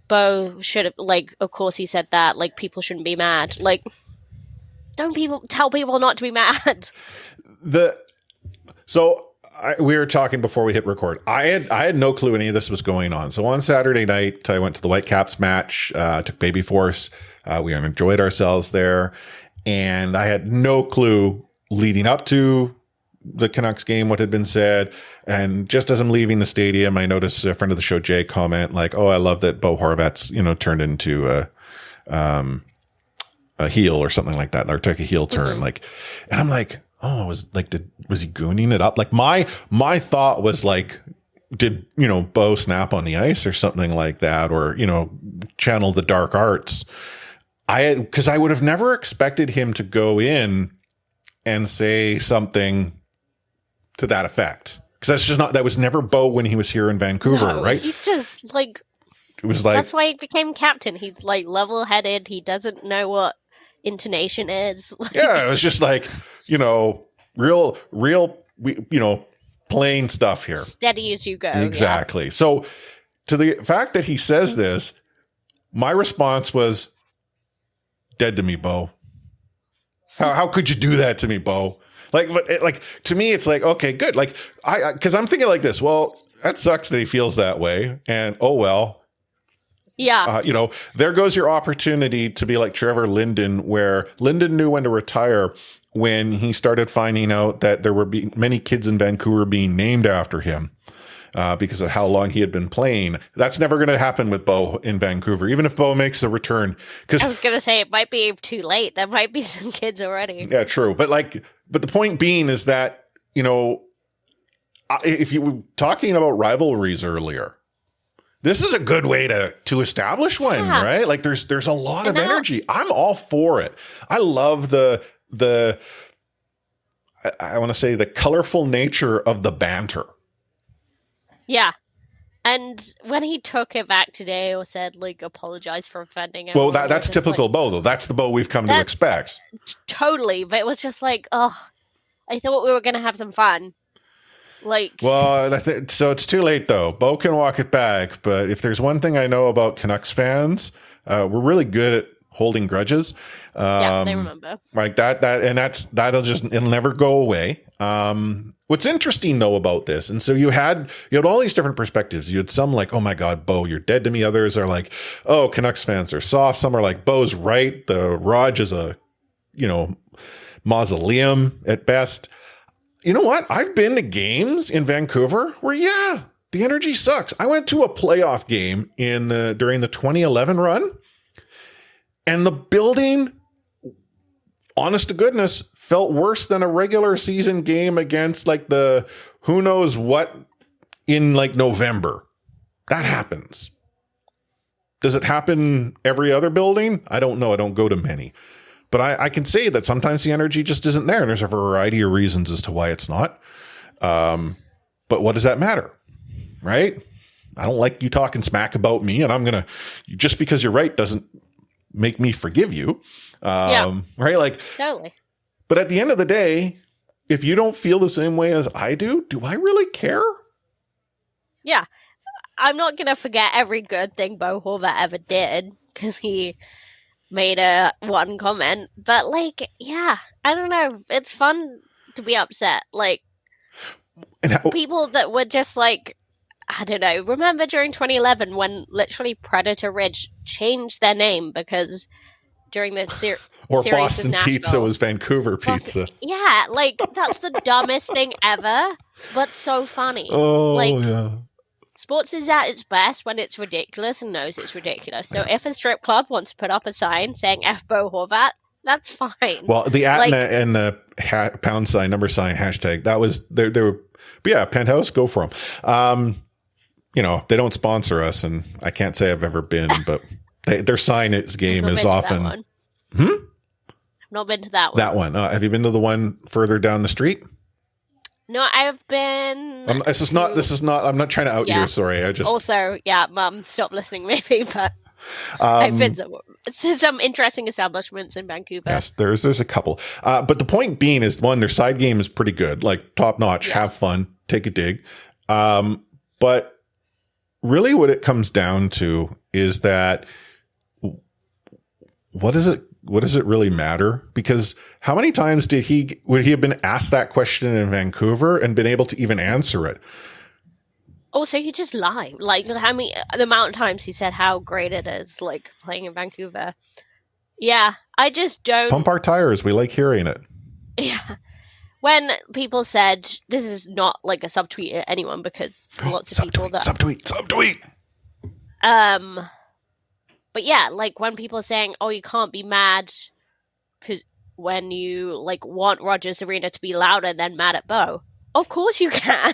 Bo should have, like, of course he said that, like, people shouldn't be mad. Like, don't tell people not to be mad. We were talking before we hit record. I had no clue any of this was going on. So on Saturday night, I went to the Whitecaps match, took Baby Force. We enjoyed ourselves there. And I had no clue leading up to the Canucks game what had been said. And just as I'm leaving the stadium, I noticed a friend of the show, Jay, comment like, "Oh, I love that Bo Horvat's, turned into a heel or something like that, or took a heel turn." Mm-hmm. Like, and I'm like, oh, was he gooning it up? Like my thought was like, did, Bo snap on the ice or something like that, or, channel the dark arts? Because I would have never expected him to go in and say something to that effect. Because that was never Bo when he was here in Vancouver, right? He just like, it was like, that's why he became captain. He's like level-headed. He doesn't know what intonation is. Yeah, it was just like, real, plain stuff here. Steady as you go. Exactly. Yeah. So to the fact that he says this, my response was, dead to me, Bo. How could you do that to me, Bo? Like to me, it's like, okay, good. Like because I'm thinking like this. Well, that sucks that he feels that way, and oh well. Yeah. There goes your opportunity to be like Trevor Linden, where Linden knew when to retire when he started finding out that there were many kids in Vancouver being named after him because of how long he had been playing. That's never going to happen with Bo in Vancouver, even if Bo makes a return. Because I was going to say it might be too late. There might be some kids already. Yeah, true. But the point being is that, if you were talking about rivalries earlier, this is a good way to establish one, right? Like there's a lot of energy. I'm all for it. I love I want to say the colorful nature of the banter. Yeah. And when he took it back today or said, like, apologize for offending everyone. Well, that's typical Bo, though. That's the Bo we've come to expect. Totally. But it was just like, oh, I thought we were going to have some fun. Like, well, so it's too late, though. Bo can walk it back. But if there's one thing I know about Canucks fans, we're really good at holding grudges. Yeah, they remember. Like it'll never go away. What's interesting though about this, and so you had all these different perspectives. You had some like, oh my God, Bo, you're dead to me. Others are like, oh, Canucks fans are soft. Some are like, Bo's right. The Raj is a, mausoleum at best. You know what? I've been to games in Vancouver where, the energy sucks. I went to a playoff game during the 2011 run, and the building, honest to goodness, felt worse than a regular season game against like the who knows what in like November. That happens. Does it happen every other building? I don't know. I don't go to many. But I can say that sometimes the energy just isn't there, and there's a variety of reasons as to why it's not. But what does that matter? Right? I don't like you talking smack about me, and just because you're right doesn't make me forgive you. Right? Like, totally. But at the end of the day, if you don't feel the same way as I do I really care? Yeah. I'm not going to forget every good thing Bo Horvat ever did because he made one comment. But, like, I don't know. It's fun to be upset. Like, people that were just like, I don't know. Remember during 2011 when literally Predator Ridge changed their name because during the or series Boston with Pizza was Vancouver Pizza. Yeah, like that's the dumbest thing ever, but so funny. Oh, like, yeah. Sports is at its best when it's ridiculous and knows it's ridiculous. So if a strip club wants to put up a sign saying F Bo Horvat, that's fine. Well, the at and the pound sign, number sign, hashtag, that was there. But yeah, Penthouse, go for them. You know, they don't sponsor us, and I can't say I've ever been, but their signage game is often. I've not been to that one. That one. Have you been to the one further down the street? No, I've been. This is not. I'm not trying to out you. Sorry, I just. Also, Mum, stop listening, maybe. But I've been to some interesting establishments in Vancouver. Yes, there's a couple. But the point being is, one, their side game is pretty good, like top notch. Have fun, take a dig. But really, what it comes down to is that what does it really matter? Because how many times would he have been asked that question in Vancouver and been able to even answer it? Also, he just lied. Like, the amount of times he said how great it is, like, playing in Vancouver. Yeah, I just don't. Pump our tires. We like hearing it. Yeah. When people said, this is not like a subtweet at anyone because lots of people that. Subtweet. But yeah, like when people are saying, oh, you can't be mad because when you like want Rogers Arena to be louder than mad at Bo. Of course you can.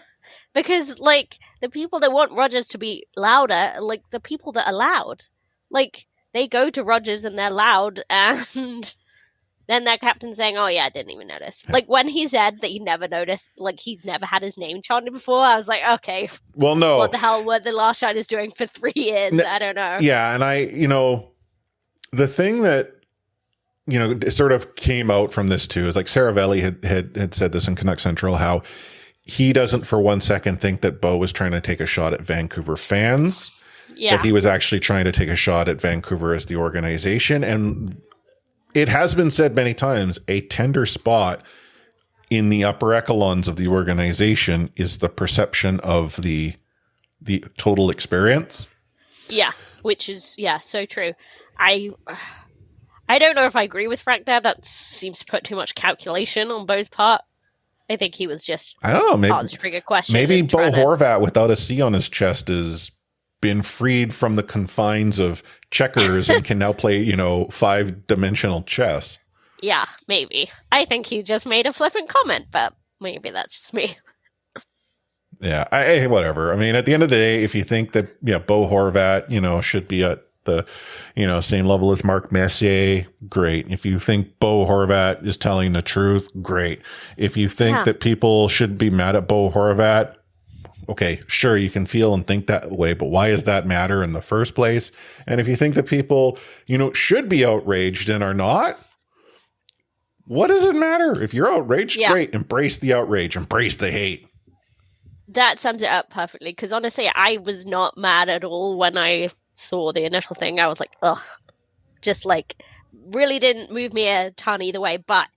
Because like the people that want Rogers to be louder are like the people that are loud. Like they go to Rogers and they're loud and then their captain's saying, oh yeah, I didn't even notice. Like when he said that he never noticed, like he's never had his name chanted before, I was like, okay. Well, no. What the hell were the Last Shine is doing for 3 years? I don't know. Yeah, and the thing that, sort of came out from this too is like Saravelli had said this in Canuck Central, how he doesn't for 1 second think that Bo was trying to take a shot at Vancouver fans. Yeah. That he was actually trying to take a shot at Vancouver as the organization. And it has been said many times, a tender spot in the upper echelons of the organization is the perception of the total experience. Yeah, which is, so true. I don't know if I agree with Frank there. That seems to put too much calculation on Bo's part. I think he was just, I don't know, maybe, a question. Maybe Bo Horvat without a C on his chest has been freed from the confines of checkers and can now play, 5-dimensional chess. Yeah, maybe. I think he just made a flippant comment, but maybe that's just me. Yeah, whatever. I mean, at the end of the day, if you think that Bo Horvat, should be at the same level as Mark Messier, great. If you think Bo Horvat is telling the truth, great. If you think that people should be mad at Bo Horvat, okay, sure, you can feel and think that way, but why does that matter in the first place? And if you think that people, should be outraged and are not, what does it matter? If you're outraged, great. Embrace the outrage. Embrace the hate. That sums it up perfectly, because honestly, I was not mad at all when I saw the initial thing. I was like, ugh. Just like, really didn't move me a ton either way, but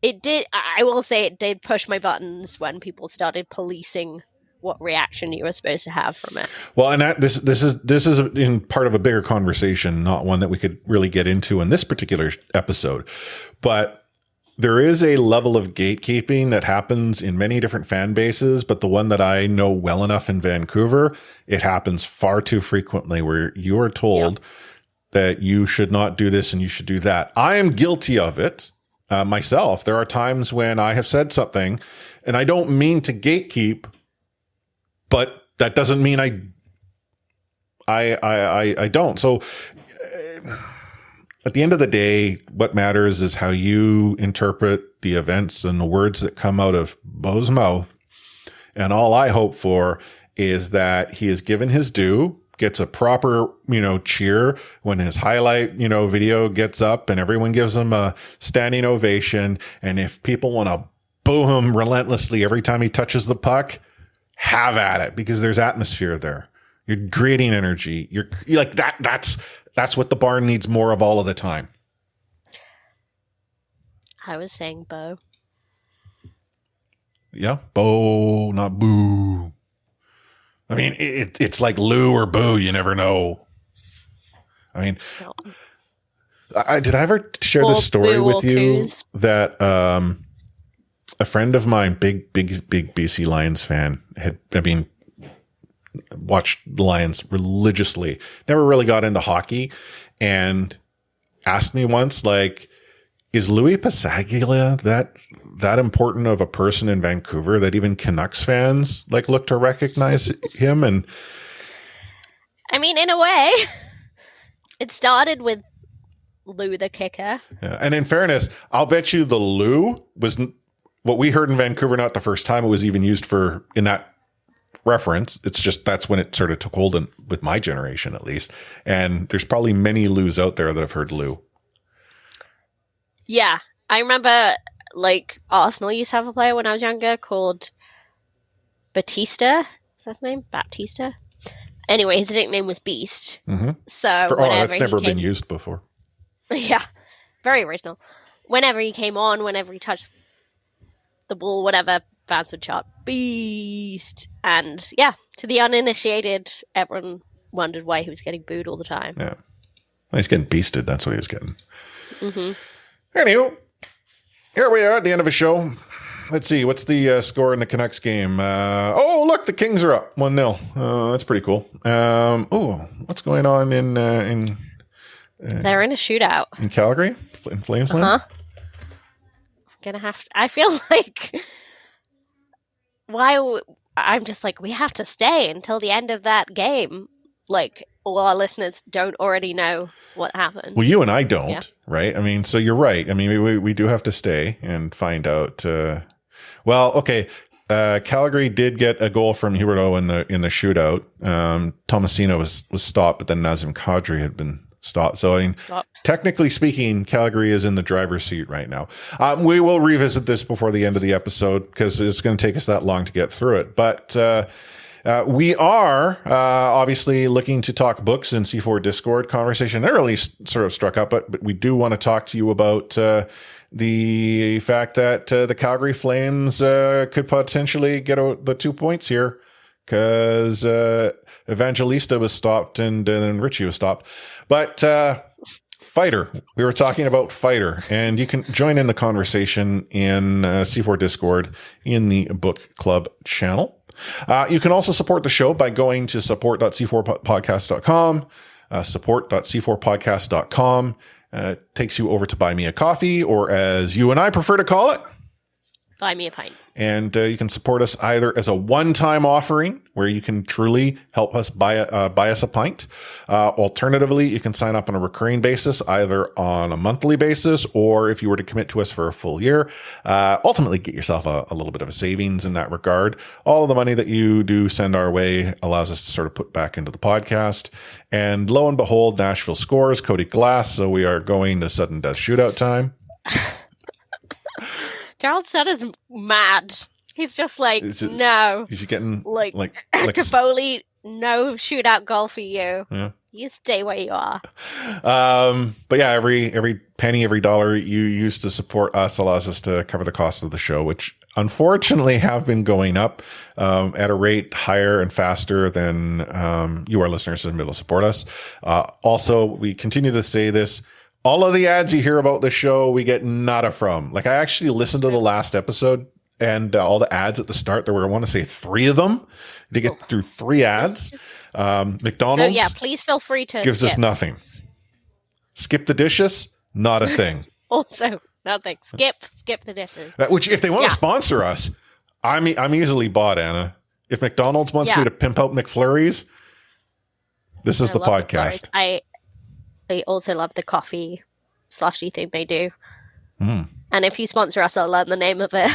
it did, I will say it did push my buttons when people started policing what reaction you were supposed to have from it. Well, and this is in part of a bigger conversation, not one that we could really get into in this particular episode. But there is a level of gatekeeping that happens in many different fan bases, but the one that I know well enough in Vancouver, it happens far too frequently where you are told that you should not do this and you should do that. I am guilty of it myself. There are times when I have said something and I don't mean to gatekeep, but that doesn't mean I don't. So at the end of the day, what matters is how you interpret the events and the words that come out of Bo's mouth. And all I hope for is that he is given his due, gets a proper, cheer when his highlight, video gets up and everyone gives him a standing ovation. And if people want to boo him relentlessly every time he touches the puck, have at it, because there's atmosphere there. You're creating energy. You're like that. That's what the barn needs more of all of the time. I was saying Bo. Yeah, Bo, not Boo. I mean, it's like Lou or Boo. You never know. I mean, did I ever share this story with you that a friend of mine, big BC Lions fan, watched the Lions religiously, never really got into hockey, and asked me once, like, is Louis Pasaglia that important of a person in Vancouver that even Canucks fans like look to recognize him? And I mean, in a way, it started with Lou the kicker. Yeah. And in fairness, I'll bet you the Lou was what we heard in Vancouver, not the first time it was even used for in that reference. It's just that's when it sort of took hold with my generation, at least. And there's probably many Lou's out there that have heard Lou. Yeah, I remember, like, Arsenal used to have a player when I was younger called Batista. Is that his name? Baptista? Anyway, his nickname was Beast. Mm-hmm. So that's never been used before. Yeah, very original. Whenever he came on, whenever he touched the ball, whatever, fans would shout, Beast! And, yeah, to the uninitiated, everyone wondered why he was getting booed all the time. Yeah. Well, he's getting beasted. That's what he was getting. Mm-hmm. Anywho, here we are at the end of a show. Let's see. What's the score in the Canucks game? Look, the Kings are up 1-0. That's pretty cool. What's going on in they're in a shootout. In Calgary? In Flamesland? Uh-huh. I feel like I'm just like, we have to stay until the end of that game. Like, all our listeners don't already know what happened. Well, you and I don't, right? I mean, so you're right. I mean, we do have to stay and find out. Okay. Calgary did get a goal from Huberdeau in the shootout. Tomasino was stopped, but then Nazem Kadri had been stopped. So, I mean, technically speaking, Calgary is in the driver's seat right now. We will revisit this before the end of the episode because it's going to take us that long to get through it. But we are obviously looking to talk books in C4 Discord conversation. That really sort of struck up, but we do want to talk to you about the fact that the Calgary Flames could potentially get the 2 points here because Evangelista was stopped and then Richie was stopped. But Fighter, we were talking about Fighter, and you can join in the conversation in C4 Discord in the book club channel. You can also support the show by going to support.c4podcast.com, support.c4podcast.com. Takes you over to Buy Me a Coffee, or as you and I prefer to call it, Buy Me a Pint. And you can support us either as a one-time offering, where you can truly help us buy us a pint. Alternatively, you can sign up on a recurring basis, either on a monthly basis, or if you were to commit to us for a full year, ultimately get yourself a little bit of a savings in that regard. All of the money that you do send our way allows us to sort of put back into the podcast. And lo and behold, Nashville scores. Cody Glass. So we are going to sudden death shootout time. Gerald Sutter's mad. He's just like, no. He's getting like Toffoli, no shootout goal for you. Yeah. You stay where you are. But yeah, every penny, every dollar you use to support us allows us to cover the cost of the show, which unfortunately have been going up at a rate higher and faster than you, our listeners, have been able to support us. Also, we continue to say this. All of the ads you hear about the show, we get nada from. Like, I actually listened to the last episode, and all the ads at the start, there were, I want to say, 3 of them. To get through 3 ads. McDonald's. So yeah, please feel free to gives us nothing. Skip the dishes, not a thing. Also, nothing. Skip the dishes. Which, if they want to sponsor us, I'm easily bought, Anna. If McDonald's wants me to pimp out McFlurries, this is the podcast. I also love the coffee slushy thing they do. And if you sponsor us, I'll learn the name of it.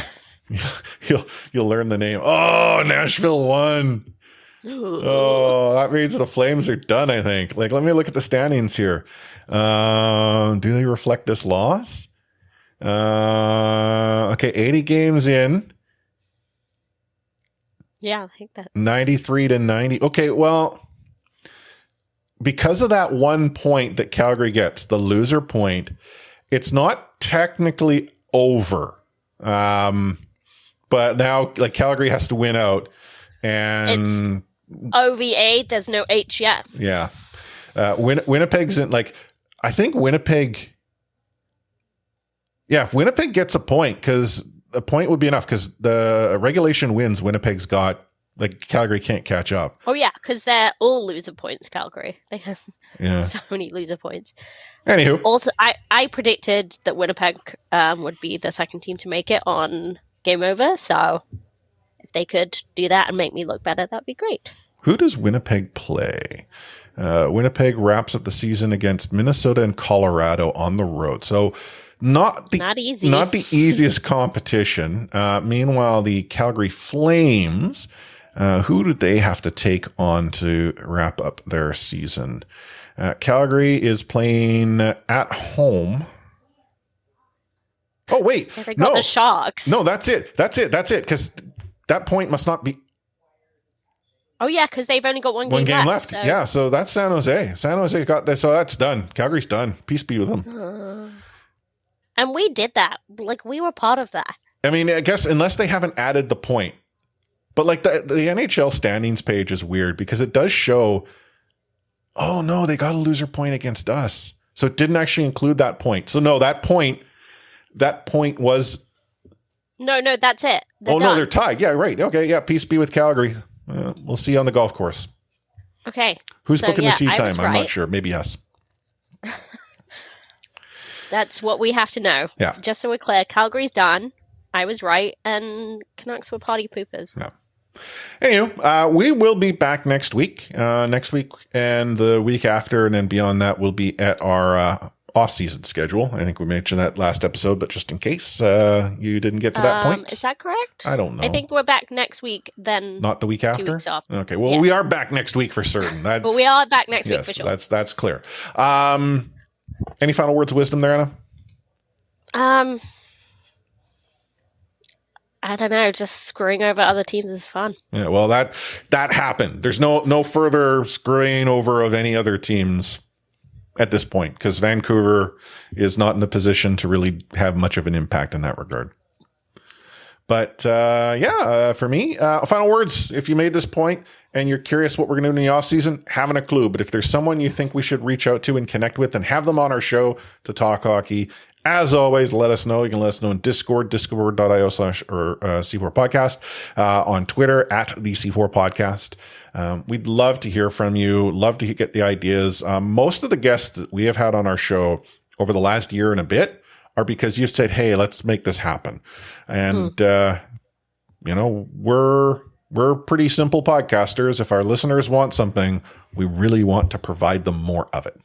You'll learn the name. Oh, Nashville won. Ooh. Oh, that means the Flames are done, I think. Like, let me look at the standings here. Do they reflect this loss? Okay, 80 games in. Yeah, I think that. 93-90. Okay, well, because of that 1 point that Calgary gets, the loser point, it's not technically over. but now like Calgary has to win out, and it's OVA. There's no H yet. Yeah, Winnipeg's in like I think Winnipeg. Yeah, if Winnipeg gets a point because a point would be enough because the regulation wins. Winnipeg's got like Calgary can't catch up. Oh yeah, because they're all loser points. Calgary, they have so many loser points. Anywho, also I predicted that Winnipeg would be the second team to make it on Game Over. So if they could do that and make me look better, that'd be great. Who does Winnipeg play? Winnipeg wraps up the season against Minnesota and Colorado on the road. So not easy. Not the easiest competition. Meanwhile, the Calgary Flames, who do they have to take on to wrap up their season? Calgary is playing at home. Oh, wait. They got the Sharks. No, that's it. Because that point must not be. Oh, yeah, because they've only got one game left. So. Yeah, so that's San Jose. San Jose got this. So that's done. Calgary's done. Peace be with them. And we did that. Like, we were part of that. I mean, I guess unless they haven't added the point. But like the NHL standings page is weird because it does show, oh no, they got a loser point against us. So it didn't actually include that point. So no, that point was. No, that's it. No, they're tied. Yeah, right. Okay, yeah, peace be with Calgary. We'll see you on the golf course. Okay. Who's booking the tea time? I'm not sure. Maybe us. That's what we have to know. Yeah. Just so we're clear, Calgary's done. I was right, and Canucks were party poopers. Yeah. Anywho, we will be back next week. Next week and the week after, and then beyond that, we'll be at our off-season schedule. I think we mentioned that last episode, but just in case you didn't get to that point. Is that correct? I don't know. I think we're back next week, then not the week after? 2 weeks off. Okay, well, we are back next week for certain. But we are back next week for sure. That's clear. Any final words of wisdom there, Anna? I don't know. Just screwing over other teams is fun. Yeah, well, that happened. There's no further screwing over of any other teams at this point because Vancouver is not in the position to really have much of an impact in that regard. But for me, final words. If you made this point and you're curious what we're going to do in the off season, haven't a clue. But if there's someone you think we should reach out to and connect with and have them on our show to talk hockey, as always, let us know. You can let us know in Discord, discord.io/C4 podcast, on Twitter at the C4 podcast. We'd love to hear from you. Love to get the ideas. Most of the guests that we have had on our show over the last year and a bit are because you've said, hey, let's make this happen. And, we're pretty simple podcasters. If our listeners want something, we really want to provide them more of it.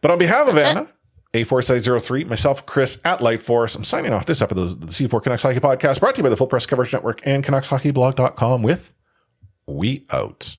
But on behalf of Anna, A4Site03, myself, Chris at Lightforce, I'm signing off this episode of the C4 Canucks Hockey Podcast, brought to you by the Full Press Coverage Network and CanucksHockeyBlog.com with We Out.